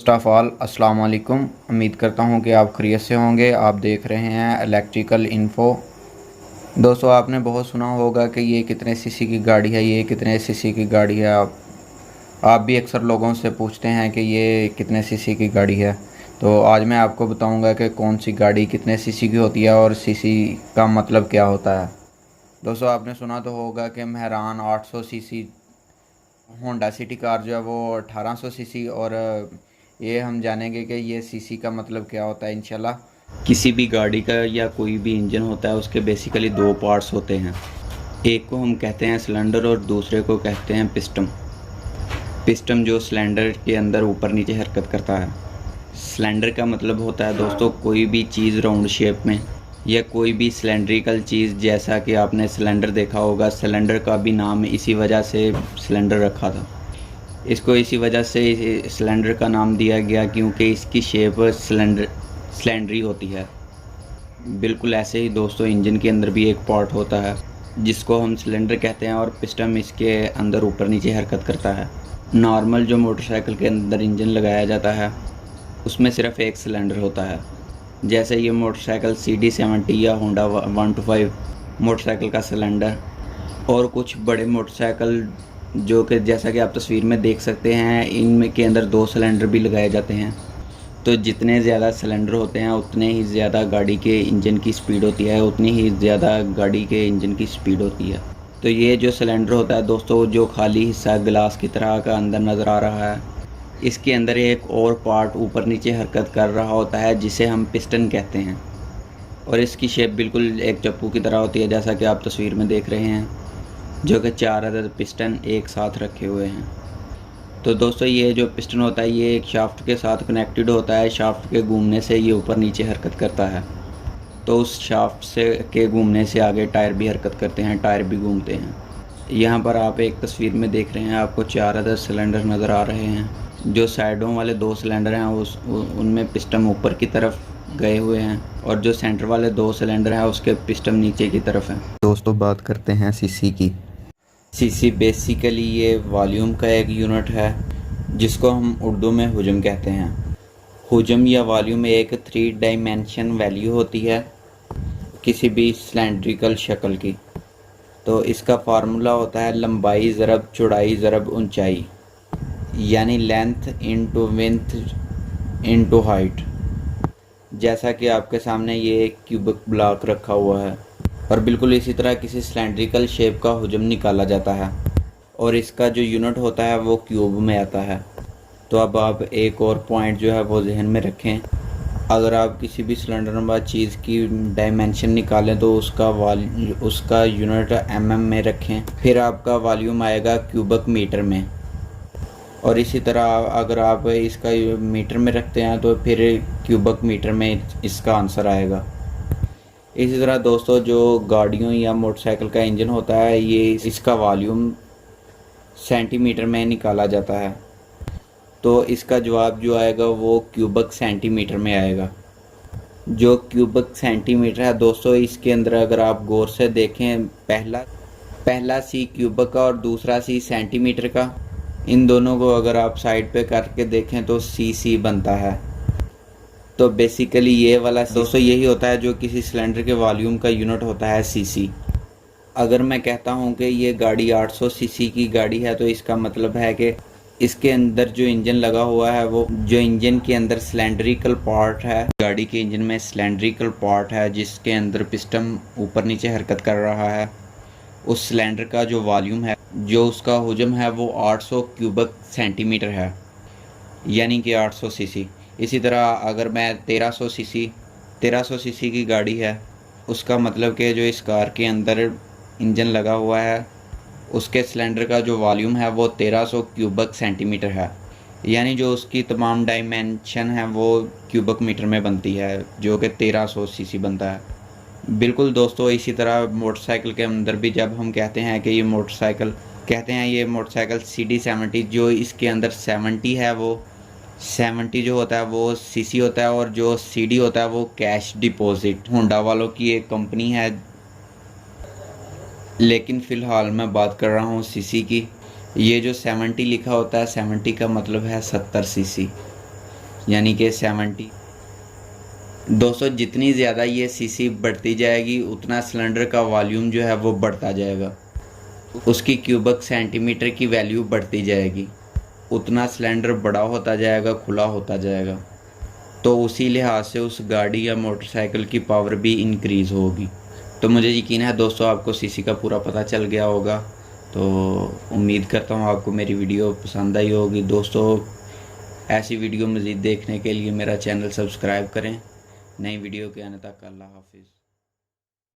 First of all अस्सलाम वालेकुम। उम्मीद करता हूँ कि आप खैरियत से होंगे। आप देख रहे हैं इलेक्ट्रिकल इन्फो। दोस्तों, आपने बहुत सुना होगा कि ये कितने सीसी की गाड़ी है, ये कितने सीसी की गाड़ी है। आप भी अक्सर लोगों से पूछते हैं कि ये कितने सीसी की गाड़ी है। तो आज मैं आपको बताऊंगा कि कौन सी गाड़ी कितने सीसी की होती है और सीसी का मतलब क्या होता है। दोस्तों, आपने सुना तो होगा कि Mehran 800 CC, Honda city car जो है वो 1800 सीसी। और ये हम जानेंगे कि ये सीसी का मतलब क्या होता है इंशाल्लाह। किसी भी गाड़ी का या कोई भी इंजन होता है, उसके बेसिकली दो पार्ट्स होते हैं। एक को हम कहते हैं सिलेंडर और दूसरे को कहते हैं पिस्टन। पिस्टन जो सिलेंडर के अंदर ऊपर नीचे हरकत करता है। सिलेंडर का मतलब होता है दोस्तों कोई भी चीज़ राउंड शेप में या कोई भी सिलेंड्रिकल चीज़। जैसा कि आपने सिलेंडर देखा होगा, सिलेंडर का भी नाम इसी वजह से सिलेंडर रखा था। इसको इसी वजह से सिलेंडर का नाम दिया गया क्योंकि इसकी शेप सिलेंडरी होती है। बिल्कुल ऐसे ही दोस्तों इंजन के अंदर भी एक पार्ट होता है जिसको हम सिलेंडर कहते हैं और पिस्टन इसके अंदर ऊपर नीचे हरकत करता है। नॉर्मल जो मोटरसाइकिल के अंदर इंजन लगाया जाता है उसमें सिर्फ एक सिलेंडर होता है। जैसे ये मोटरसाइकिल CD70 या होंडा 125 मोटरसाइकिल का सिलेंडर, और कुछ बड़े मोटरसाइकिल जो कि जैसा कि आप तस्वीर में देख सकते हैं, इनमें के अंदर दो सिलेंडर भी लगाए जाते हैं। तो जितने ज़्यादा सिलेंडर होते हैं उतने ही ज़्यादा गाड़ी के इंजन की स्पीड होती है, उतनी ही ज़्यादा गाड़ी के इंजन की स्पीड होती है। तो ये जो सिलेंडर होता है दोस्तों, जो खाली हिस्सा ग्लास की तरह का अंदर नज़र आ रहा है, इसके अंदर एक और पार्ट ऊपर नीचे हरकत कर रहा होता है जिसे हम पिस्टन कहते हैं। और इसकी शेप बिल्कुल एक चप्पू की तरह होती है, जैसा कि आप तस्वीर में देख रहे हैं, जो कि 4 अदद पिस्टन एक साथ रखे हुए हैं। तो दोस्तों ये जो पिस्टन होता है ये एक शाफ्ट के साथ कनेक्टेड होता है। शाफ्ट के घूमने से ये ऊपर नीचे हरकत करता है। तो उस शाफ्ट से के घूमने से आगे टायर भी हरकत करते हैं, टायर भी घूमते हैं। यहाँ पर आप एक तस्वीर में देख रहे हैं, आपको 4 अदद सिलेंडर नज़र आ रहे हैं। जो साइडों वाले 2 सिलेंडर हैं उनमें पिस्टन ऊपर की तरफ गए हुए हैं, और जो सेंटर वाले 2 सिलेंडर हैं उसके पिस्टन नीचे की तरफ हैं। दोस्तों, बात करते हैं सीसी की। सीसी बेसिकली ये वॉल्यूम का एक यूनिट है जिसको हम उर्दू में हुजम कहते हैं। हुजम या वॉल्यूम एक 3 डायमेंशन वैल्यू होती है किसी भी सिलेंड्रिकल शक्ल की। तो इसका फार्मूला होता है लंबाई ज़रब चौड़ाई ज़रब ऊंचाई, यानी length into width into height. जैसा कि आपके सामने ये एक क्यूबिक ब्लॉक रखा हुआ है, और बिल्कुल इसी तरह किसी सिलेंड्रिकल शेप का हुजम निकाला जाता है, और इसका जो यूनिट होता है वो क्यूब में आता है। तो अब आप एक और पॉइंट जो है वो जहन में रखें, अगर आप किसी भी सिलेंडर नंबर चीज़ की डायमेंशन निकालें तो उसका यूनिट mm में रखें, फिर आपका वॉल्यूम आएगा क्यूबिक मीटर में। और इसी तरह अगर आप इसका मीटर में रखते हैं तो फिर क्यूबिक मीटर में इसका आंसर आएगा। इसी तरह दोस्तों जो गाड़ियों या मोटरसाइकिल का इंजन होता है, ये इसका वॉल्यूम सेंटीमीटर में निकाला जाता है। तो इसका जवाब जो आएगा वो क्यूबिक सेंटीमीटर में आएगा। जो क्यूबिक सेंटीमीटर है दोस्तों, इसके अंदर अगर आप गौर से देखें, पहला सी क्यूबिक का और दूसरा सी सेंटीमीटर का, इन दोनों को अगर आप साइड पे करके देखें तो सी बनता है। तो बेसिकली ये वाला दोस्तों यही होता है जो किसी सिलेंडर के वॉल्यूम का यूनिट होता है, सीसी। अगर मैं कहता हूँ कि ये गाड़ी 800 सीसी की गाड़ी है तो इसका मतलब है कि इसके अंदर जो इंजन लगा हुआ है, वो जो इंजन के अंदर सिलेंड्रिकल पार्ट है, गाड़ी के इंजन में सिलेंड्रिकल पार्ट है जिसके अंदर पिस्टन ऊपर नीचे हरकत कर रहा है, उस सिलेंडर का जो वॉल्यूम है, जो उसका हुजम है, वो 800 क्यूबिक सेंटीमीटर है, यानी कि 800 सीसी। इसी तरह अगर मैं 1300 सीसी की गाड़ी है, उसका मतलब कि जो इस कार के अंदर इंजन लगा हुआ है उसके सिलेंडर का जो वॉल्यूम है वो 1300 क्यूबिक सेंटीमीटर है, यानी जो उसकी तमाम डायमेंशन है वो क्यूबिक मीटर में बनती है, जो कि 1300 सीसी बनता है। बिल्कुल दोस्तों इसी तरह मोटरसाइकिल के अंदर भी जब हम कहते हैं कि ये मोटरसाइकिल CD70, जो इसके अंदर 70 है, वो 70 जो होता है वो सीसी होता है, और जो CD होता है वो कैश डिपॉजिट। होंडा वालों की एक कंपनी है, लेकिन फ़िलहाल मैं बात कर रहा हूँ सीसी की। ये जो 70 लिखा होता है, 70 का मतलब है 70 सीसी। यानी कि 70। दोस्तों जितनी ज़्यादा ये सीसी बढ़ती जाएगी उतना सिलेंडर का वॉल्यूम जो है वो बढ़ता जाएगा, उसकी क्यूबिक सेंटीमीटर की वैल्यू बढ़ती जाएगी, उतना सिलेंडर बड़ा होता जाएगा, खुला होता जाएगा। तो उसी लिहाज से उस गाड़ी या मोटरसाइकिल की पावर भी इंक्रीज़ होगी। तो मुझे यकीन है दोस्तों आपको सीसी का पूरा पता चल गया होगा। तो उम्मीद करता हूँ आपको मेरी वीडियो पसंद आई होगी। दोस्तों ऐसी वीडियो मज़ीद देखने के लिए मेरा चैनल सब्सक्राइब करें। नई वीडियो के आने तक अल्लाह हाफिज़।